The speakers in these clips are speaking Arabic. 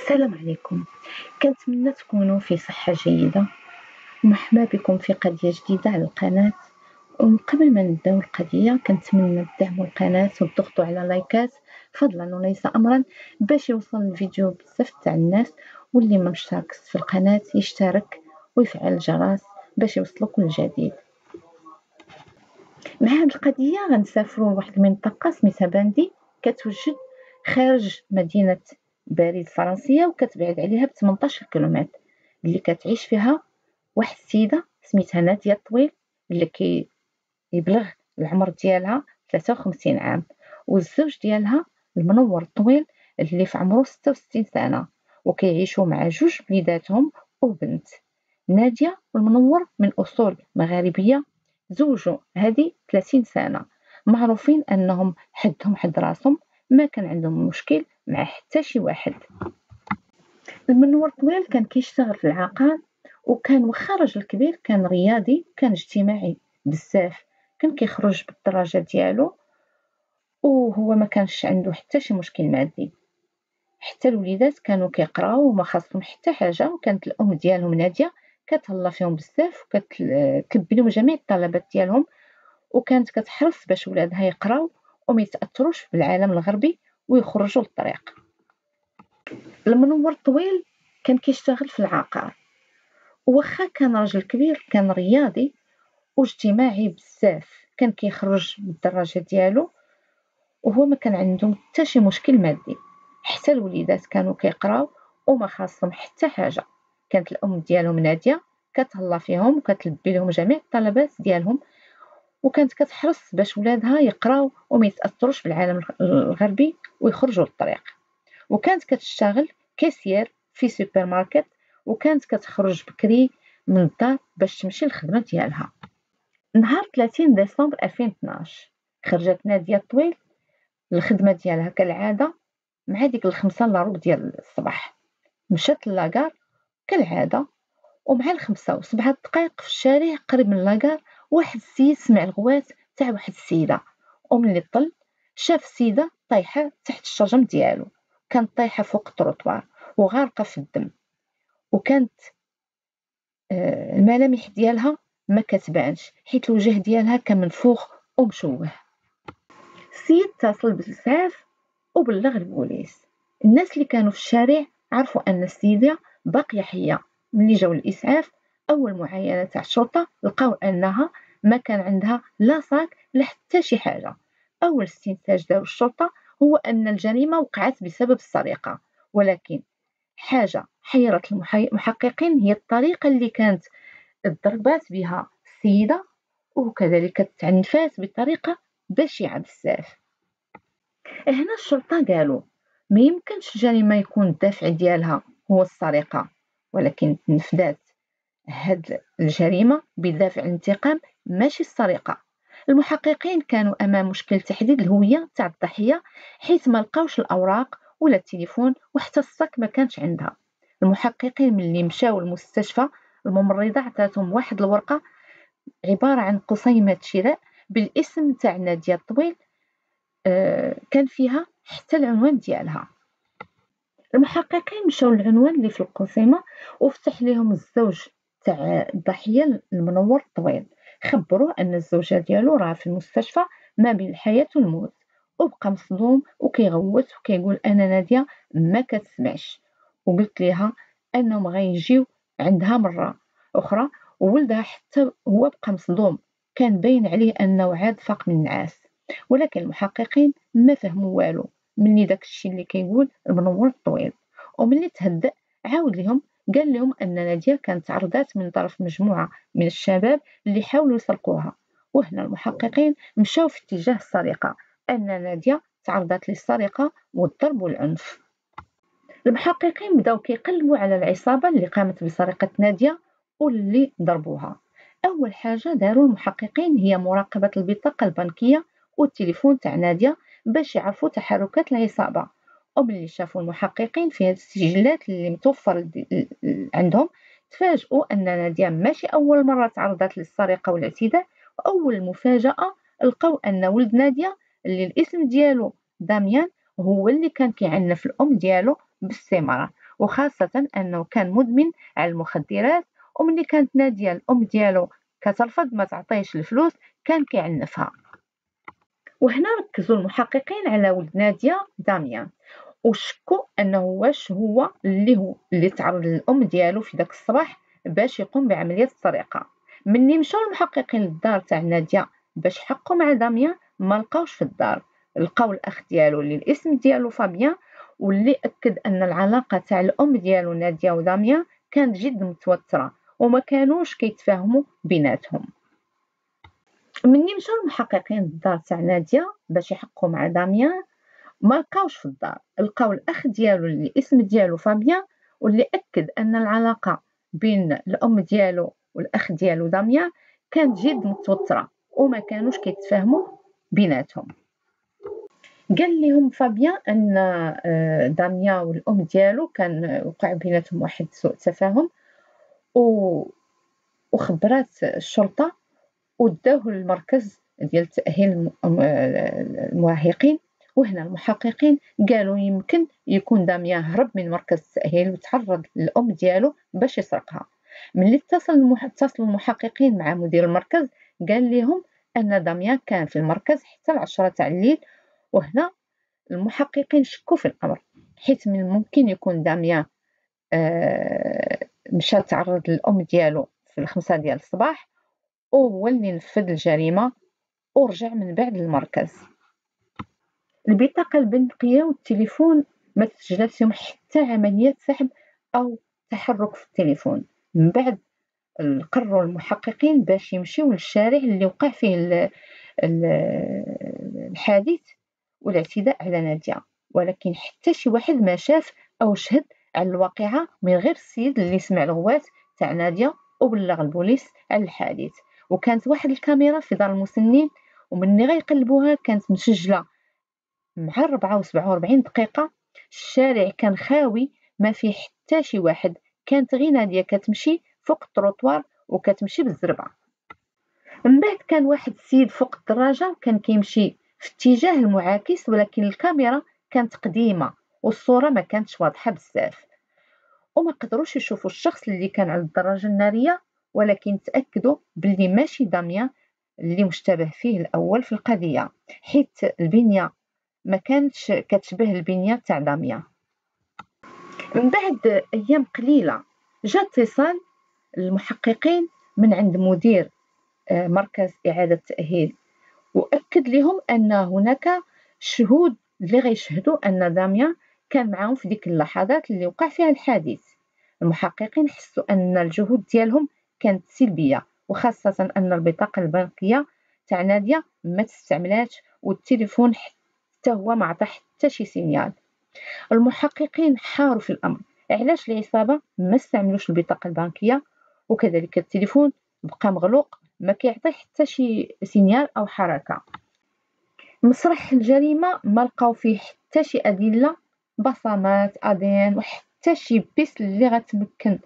السلام عليكم. كنتمنى تكونوا في صحة جيدة. مرحبا بكم في قضية جديدة على القناة. وقبل ما نبداو القضية كنتمنى تدعموا القناة وتضغطوا على لايكات فضلا وليس أمرا باش يوصل الفيديو بزاف تاع الناس، واللي ما مشتركش في القناة يشترك ويفعل الجرس باش يوصلوا كل جديد. مع هاد القضية غنسافروا لواحد المنطقة سميتها باندي، كتوجد خارج مدينة باريس الفرنسية وكتبعد عليها ب18 كيلومتر، اللي كتعيش فيها واحد السيدة سميتها نادية الطويل اللي كيبلغ العمر ديالها 53 عام، والزوج ديالها المنور الطويل اللي في عمره 66 سنة، وكيعيشوا مع جوج وليداتهم وبنت. نادية والمنور من أصول مغاربية، زوجوا هذه 30 سنة، معروفين أنهم حدهم حد راسهم، ما كان عندهم مشكل مع حتى شي واحد. المنور طويل كان كيشتغل في العقار، وكان واخا راجل كبير كان رياضي، كان اجتماعي بزاف، كان كيخرج بالدراجة ديالو، وهو ما كانش عنده حتى شي مشكل مادي. حتى الوليدات كانوا كيقراو وما خاصهم حتى حاجة، وكانت الأم ديالهم نادية كتهلا فيهم بزاف وكتلبي لهم جميع الطلبات ديالهم، وكانت كتحرص باش ولادها يقراو وما يتأثروش بالعالم الغربي ويخرجوا للطريق. المنور الطويل كان كيشتغل في العقار، واخا كان راجل كبير كان رياضي واجتماعي بزاف، كان كيخرج بالدراجة ديالو وهو ما كان عندهم حتى شي مشكل مادي. حتى الوليدات كانوا كيقراو وما خاصهم حتى حاجة، كانت الأم ديالهم نادية كتهلا فيهم وكتلبي لهم جميع الطلبات ديالهم، وكانت كتحرص باش ولادها يقراو وما يتأثروش بالعالم الغربي ويخرجوا للطريق. وكانت كتشتغل كاسير في سوبر ماركت، وكانت كتخرج بكري من الدار باش تمشي للخدمة ديالها. نهار 30 ديسمبر 2012 خرجت نادية الطويل الخدمة ديالها كالعادة مع ديك الخمسة الا ربع ديال الصباح، مشات لاكار كالعادة، ومع الخمسة وسبعة دقائق في الشارع قريب من لاكار واحد السيد سمع الغوات تاع واحد السيدة، وملي طل شاف السيدة طايحة تحت الشرجم ديالو، كانت طايحة فوق التروطوار وغارقة في الدم، وكانت الملامح ديالها ما كتبانش حيت الوجه ديالها كان منفوخ ومشوه. السيد اتصل بالإسعاف وبلغ البوليس. الناس اللي كانوا في الشارع عرفوا أن السيدة باقية حية. ملي جاو الإسعاف أول معاينة تاع الشرطة لقاو أنها ما كان عندها لا صاك لا حتى شي حاجة. أول استنتاج دارو الشرطة هو أن الجريمة وقعت بسبب السرقة، ولكن حاجة حيرت المحققين هي الطريقة اللي كانت ضربات بها السيدة، وكذلك تعنفات بطريقة بشعة بزاف. هنا الشرطة قالوا ما يمكنش الجريمة يكون الدافع ديالها هو السرقة، ولكن تنفذات هاد الجريمة بدافع الانتقام ماشي السرقة. المحققين كانوا أمام مشكل تحديد الهوية تاع الضحية، حيث ما لقاوش الأوراق ولا التليفون وحتى الصك ما كانش عندها. المحققين ملي مشاو المستشفى الممرضة عطاتهم واحد الورقة عبارة عن قصيمة شراء بالاسم تاع نادية الطويل، كان فيها حتى العنوان ديالها. المحققين مشاو للعنوان اللي في القصيمة وفتح لهم الزوج تاع الضحية المنور الطويل، خبروه أن الزوجة ديالو راه في المستشفى ما بين الحياة والموت، وبقى مصدوم وكيغوت وكيقول أنا نادية ما كتسمعش، وقلت ليها أنهم غيجيو عندها مرة أخرى، وولدها حتى هو بقى مصدوم، كان باين عليه أنه عاد فاق من النعاس. ولكن المحققين ما فهموا والو ملي داك الشيء اللي كيقول المنور الطويل، وملي تهدأ عاود لهم قال لهم أن نادية كانت عرضات من طرف مجموعة من الشباب اللي حاولوا يسرقوها. وهنا المحققين مشاو في اتجاه السرقة، أن نادية تعرضت للسرقة والضرب والعنف. المحققين بداو كيقلبوا على العصابة اللي قامت بسرقة نادية واللي ضربوها. أول حاجة داروا المحققين هي مراقبة البطاقة البنكية والتليفون تاع نادية باش يعرفوا تحركات العصابة، وملي شافوا المحققين في هذه السجلات اللي متوفر عندهم تفاجئوا أن نادية ماشي أول مرة تعرضت للسرقة والاعتداء، وأول مفاجأة لقاو أن ولد نادية اللي الاسم ديالو داميان هو اللي كان كيعنف الأم ديالو باستمرار، وخاصة أنه كان مدمن على المخدرات، وملي كانت نادية الأم ديالو كترفض ما تعطيهش الفلوس كان كيعنفها. وهنا ركزوا المحققين على ولد نادية داميان، وشكوا انه واش هو اللي تعرض للام ديالو في داك الصباح باش يقوم بعمليه السرقه. مني مشاو المحققين للدار تاع نادية باش حقوا مع داميان ما لقاوش في الدار، لقاو الاخ ديالو اللي الاسم ديالو فابيان، واللي اكد ان العلاقه تاع الام ديالو نادية وداميان كانت جد متوتره وما كانوش كيتفاهموا بيناتهم. مني مشاو المحققين للدار تاع نادية باش يحقوا مع داميان ما لقاوش في الدار، لقاو الاخ ديالو اللي الاسم ديالو فابيان، واللي اكد ان العلاقه بين الام ديالو والاخ ديالو داميان كانت جد متوتره وما كانوش كيتفاهموا بيناتهم. قال لهم فابيان ان داميان والام ديالو كان وقع بيناتهم واحد سوء تفاهم، وخبرات الشرطه وداوه للمركز ديال تأهيل المراهقين. وهنا المحققين قالوا يمكن يكون داميان هرب من مركز التأهيل وتعرض للأم ديالو باش يسرقها. ملي اتصلوا المحققين مع مدير المركز قال لهم أن داميان كان في المركز حتى 10 تاع الليل. وهنا المحققين شكوا في الأمر، حيث من الممكن يكون داميان مشى تعرض للأم ديالو في 5 ديال الصباح وهو اللي نفذ الجريمة ورجع من بعد المركز. البطاقة البنكية والتليفون ما تسجلات فيهم حتى عملية سحب أو تحرك في التليفون. من بعد قرروا المحققين باش يمشيو للشارع اللي وقع فيه الحادث والاعتداء على نادية، ولكن حتى شي واحد ما شاف أو شهد على الواقعة من غير السيد اللي سمع الغوات تاع نادية وبلغ البوليس على الحادث. وكانت واحد الكاميرا في دار المسنين، ومني غيقلبوها كانت مسجله مع 47 دقيقه. الشارع كان خاوي ما فيه حتى شي واحد، كانت غير نادية كتمشي فوق التروطوار وكتمشي بالزربه. من بعد كان واحد السيد فوق الدراجه وكان كيمشي في اتجاه المعاكس، ولكن الكاميرا كانت قديمه والصوره ما كانتش واضحه بزاف، وما قدروش يشوفوا الشخص اللي كان على الدراجة النارية، ولكن تأكدوا باللي ماشي داميان اللي مشتبه فيه الأول في القضية، حيث البنية ما كانتش كتشبه البنية تاع داميان. من بعد أيام قليلة جاء اتصال المحققين من عند مدير مركز إعادة التأهيل، وأكد لهم أن هناك شهود اللي غيشهدوا أن داميان كان معهم في ديك اللحظات اللي وقع فيها الحادث. المحققين حسوا أن الجهود ديالهم كانت سلبية، وخاصة أن البطاقة البنكية تاع نادية ما تستعملاتش والتليفون حتى هو ما عطى حتى شي سينيال. المحققين حاروا في الأمر، علاش العصابة ما استعملوش البطاقة البنكية وكذلك التليفون بقى مغلوق ما كيعطي حتى شي سينيال أو حركة. مسرح الجريمة ما لقاو فيه حتى شي أدلة، بصمات ADN وحتى شي بيس اللي غتمكن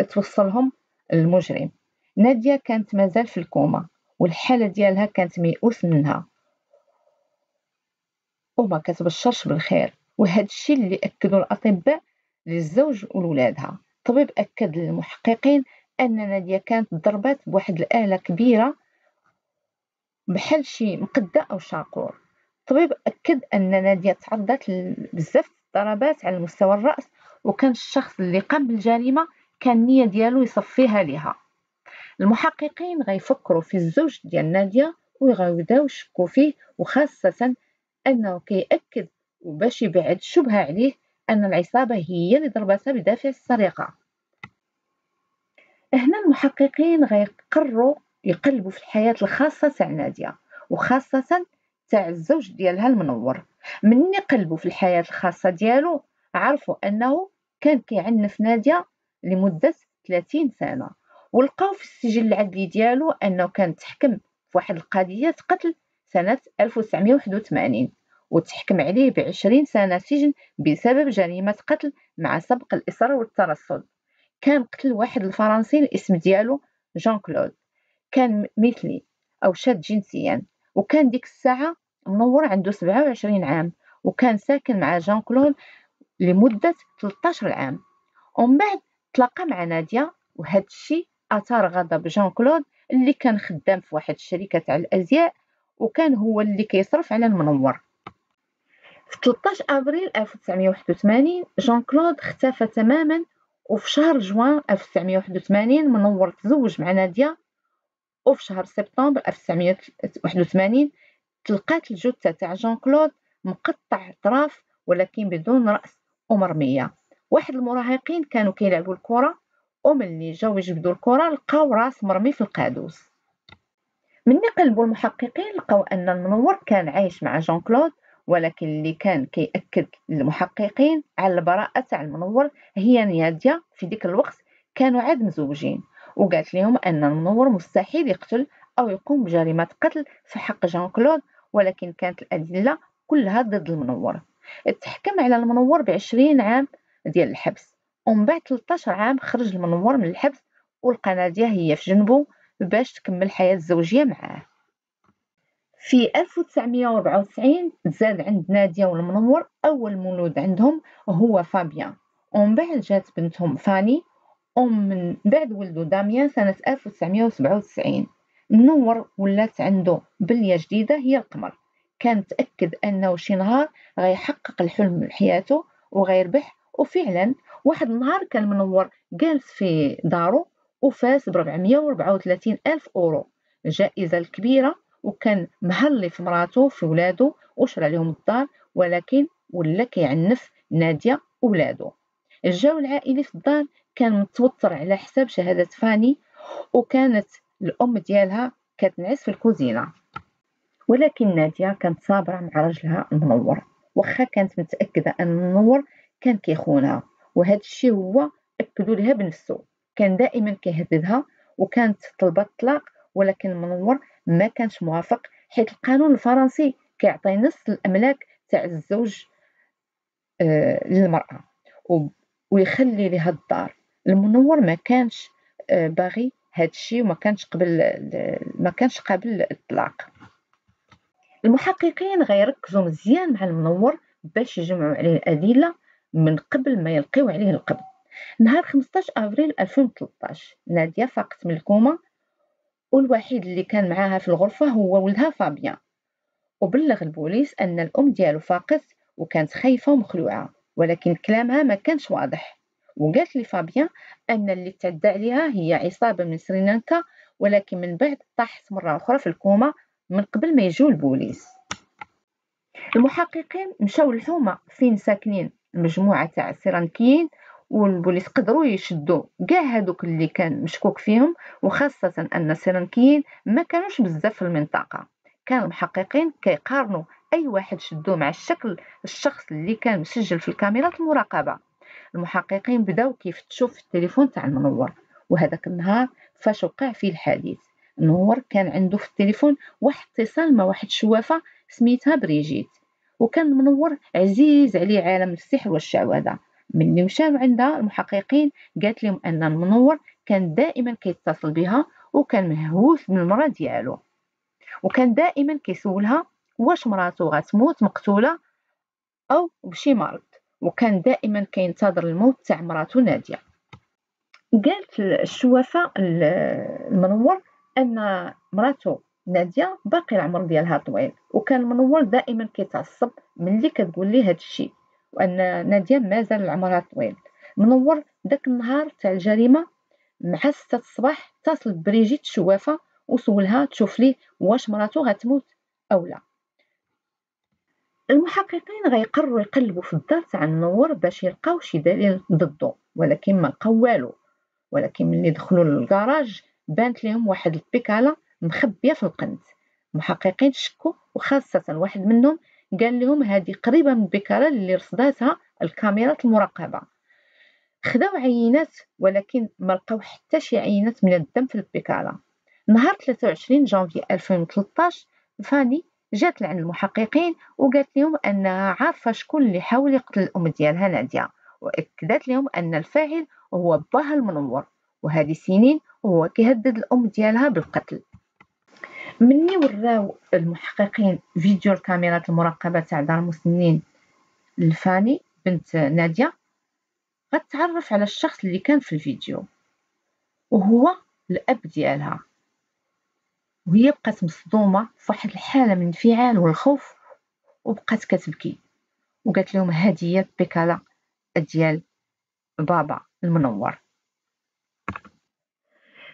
توصلهم المجرم. نادية كانت مازال في الكوما والحالة ديالها كانت ميؤوس منها وما كتبشرش بالخير، وهذا الشيء اللي أكدوا الأطباء للزوج وولادها. الطبيب أكد للمحققين أن نادية كانت ضربات بواحد الآلة كبيرة بحال شي مقدة أو شاقور. الطبيب أكد أن نادية تعرضت بزاف الضربات على مستوى الرأس، وكان الشخص اللي قام بالجريمة كان النية ديالو يصفيها لها. المحققين غيفكروا في الزوج ديال نادية ويغيبداو يشكوا فيه، وخاصة أنه كيأكد وباش يبعد الشبهة عليه أن العصابة هي اللي ضربتها بدافع السرقة. هنا المحققين غيقرروا يقلبوا في الحياة الخاصة تاع نادية وخاصة تاع الزوج ديالها المنور. مني قلبوا في الحياة الخاصة ديالو عرفوا أنه كان كيعنف نادية لمدة 30 سنة، ولقاو في السجل العدلي ديالو أنه كان تحكم في واحد القضية قتل سنة 1981 وتحكم عليه ب20 سنة سجن بسبب جريمة قتل مع سبق الإصرار والترصد. كان قتل واحد الفرنسي الاسم ديالو جان كلود، كان مثلي أو شاذ جنسيا، وكان ديك الساعة منور عنده 27 عام، وكان ساكن مع جان كلود لمدة 13 عام. ومن بعد تلاقى مع نادية، وهذا الشيء أثار غضب جان كلود اللي كان خدام في واحد الشركة تاع الأزياء، وكان هو اللي كيصرف على المنور. في 13 أبريل 1981 جان كلود اختفى تماما، وفي شهر جوان 1981 منور تزوج مع نادية، وفي شهر سبتمبر 1981 تلقات الجثة تاع جان كلود مقطع الأطراف ولكن بدون رأس ومرمية. واحد المراهقين كانوا كيلعبوا الكرة، وملي جاو يجبدوا الكرة لقاو راس مرمي في القادوس. مني قلبوا المحققين لقاو أن المنور كان عايش مع جان كلود، ولكن اللي كان كيأكد للمحققين على البراءة تاع المنور هي نادية. في ديك الوقت كانوا عاد مزوجين، وقالت لهم أن المنور مستحيل يقتل أو يقوم بجريمة قتل في حق جان كلود، ولكن كانت الأدلة كلها ضد المنور. اتحكم على المنور ب20 عام ديال الحبس، ومن بعد 13 عام خرج المنور من الحبس، ولقى نادية هي في جنبه باش تكمل الحياة الزوجية معاه. في 1994 تزاد عند نادية والمنور أول مولود عندهم هو فابيان، ومن بعد جات بنتهم فاني، ومن بعد ولدوا داميان سنة 1997. منور ولات عنده بلية جديدة هي القمر، كان تأكد أنه شي نهار غيحقق الحلم من حياته وغيربح. وفعلا واحد النهار كان منور جالس في دارو وفاز ب434 ألف أورو، الجائزة الكبيرة، وكان مهلي في مراته في ولاده وشرى لهم الدار، ولكن ولا كيعنف نادية وولاده. الجو العائلي في الدار كان متوتر على حساب شهادة فاني، وكانت الأم ديالها كتنعس في الكوزينة، ولكن نادية كانت صابرة مع رجلها المنور، وخا كانت متأكدة أن المنور كان كيخونها، وهذا الشيء هو أكدوا لها بنفسه. كان دائما كيهددها وكانت طلبت الطلاق، ولكن المنور ما كانش موافق، حيث القانون الفرنسي كيعطي نص الأملاك تاع الزوج للمرأة ويخلي لها الدار. المنور ما كانش باغي هذا الشيء، وما كانش قابل الطلاق. المحققين غيركزوا مزيان مع المنور باش يجمعوا عليه الأدلة من قبل ما يلقيو عليه القبض. نهار 15 أبريل 2013 نادية فاقت من الكوما، والوحيد اللي كان معاها في الغرفة هو ولدها فابيان، وبلغ البوليس أن الأم ديالو فاقت وكانت خايفة ومخلوعة، ولكن كلامها ما كانش واضح. وقالت لفابيان أن اللي تعدى عليها هي عصابة من سريلانكا، ولكن من بعد طاحت مرة أخرى في الكوما من قبل ما يجوا البوليس. المحققين مشاو للحومة فين ساكنين المجموعة تاع السريلانكيين، والبوليس قدروا يشدوا كاع هادوك اللي كان مشكوك فيهم، وخاصة أن السريلانكيين ما كانوش بزاف في المنطقة. كان المحققين كيقارنوا أي واحد شدوه مع الشخص اللي كان مسجل في الكاميرات المراقبة. المحققين بداو كيفتشوا في التليفون تاع المنور، وهذاك النهار فاش وقع فيه الحادث المنور كان عنده في التليفون واحد اتصال مع واحد شوافة سميتها بريجيت، وكان المنور عزيز عليه عالم السحر والشعوذة. ملي مشاو عندها المحققين قالت لهم أن المنور كان دائما كيتصل بها، وكان مهووس بالمرأة ديالو، وكان دائما كيسولها واش مراته غتموت مقتولة أو بشي مرض، وكان دائما كينتظر الموت تاع مراته نادية. قالت الشوافة المنور أن مراته نادية باقي العمر ديالها طويل، وكان المنور دائما كيتعصب ملي كتقول ليه هذا الشيء، وأن نادية مازال عمرها طويل. منور داك النهار تاع الجريمة مع 6 الصباح اتصل بريجيت الشوافة وسولها تشوف ليه واش مراته غتموت أو لا. المحققين غيقرروا يقلبوا في الدار تاع المنور باش يلقاو شي دليل ضده، ولكن ما لقاو والو. ولكن ملي دخلوا للكراج بانت لهم واحد البيكالا مخبيه في القنت. المحققين شكوا، وخاصة واحد منهم قال لهم هذه قريبة من البيكالا اللي رصداتها الكاميرات المراقبة. خداو عينات ولكن ما لقاو حتى شي عينات من الدم في البيكالا. نهار 23 جانفي 2013 فاني جات لعند المحققين وقالت لهم أنها عارفة شكون اللي حاول يقتل الأم ديالها نادية، وأكدت لهم أن الفاعل هو باها المنور، وهذه سنين وهو كيهدد الأم ديالها بالقتل. مني وراو المحققين فيديو الكاميرات المراقبة تاع دار المسنين لفاني بنت نادية غتعرف على الشخص اللي كان في الفيديو وهو الأب ديالها، وهي بقات مصدومة فواحد الحالة من الانفعال والخوف وبقات كتبكي وقالت لهم هذه هي البيكالا ديال بابا المنور.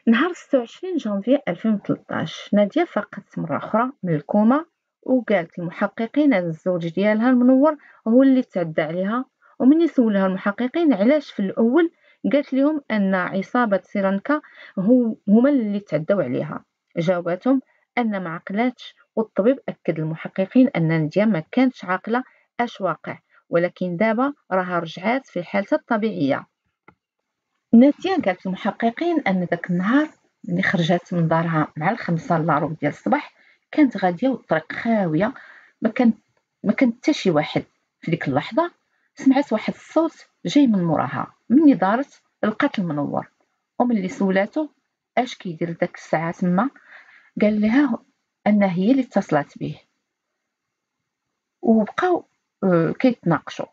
نهار 26 جانفي 2013 نادية فاقت مرة أخرى من الكوما وقالت المحققين أن الزوج ديالها المنور هو اللي تعدى عليها. ومن سولها المحققين علاش في الأول قالت لهم أن عصابة سيرانكا هما اللي تعدوا عليها، جاوبتهم أن ما عقلاتش، والطبيب أكد المحققين أن نادية ما كانتش عاقلة اش واقع، ولكن دابا راها رجعات في حالتها الطبيعية. نادية قالت للمحققين أن داك النهار ملي خرجات من دارها مع 5 إلا ربع ديال الصباح كانت غادية والطريق خاوية، ما كان حتى شي واحد. في ديك اللحظة سمعت واحد الصوت جاي من موراها، مني دارت لقات المنور، وملي سولاتو اش كيدير داك الساعة تما قال لها أن هي اللي اتصلت به، وبقاو كيتناقشوا.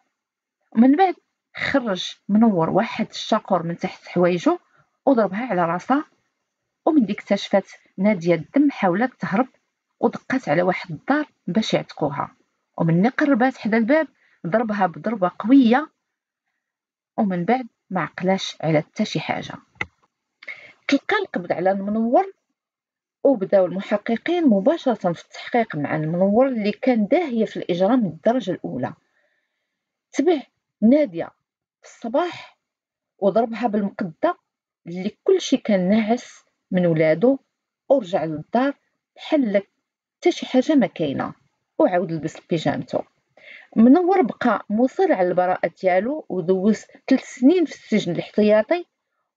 ومن بعد خرج منور واحد الشاقور من تحت حوايجو وضربها على راسها، وملي اكتشفت نادية الدم حاولت تهرب ودقات على واحد الدار باش يعتقوها، ومني قربات حدا الباب ضربها بضربة قوية، ومن بعد ما عقلاش على حتى شي حاجة. تلقى القبض على المنور وبداو المحققين مباشرة في التحقيق مع المنور اللي كان داهية في الإجرام من الدرجة الأولى. تبع نادية في الصباح وضربها بالمقدة اللي كلشي كان ناعس من ولادو، ورجع للدار بحال حتى شي حاجة ما كاينة وعاود لبس بيجامته. منور بقى مصر على البراءة ديالو ودوز 3 سنين في السجن الاحتياطي،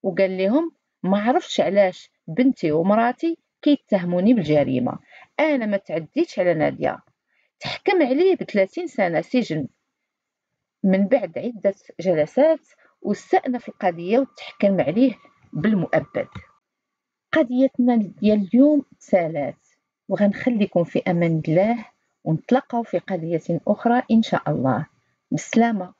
وقال لهم ما عرفتش علاش بنتي ومراتي كيتهموني بالجريمة، أنا ما تعديتش على نادية. تحكم عليه ب30 سنة سجن من بعد عدة جلسات، واستأنف القضية وتحكم عليه بالمؤبد. قضيتنا ديال اليوم تسالات، وغنخليكم في أمان الله، ونتلاقاو في قضية أخرى إن شاء الله. بالسلامة.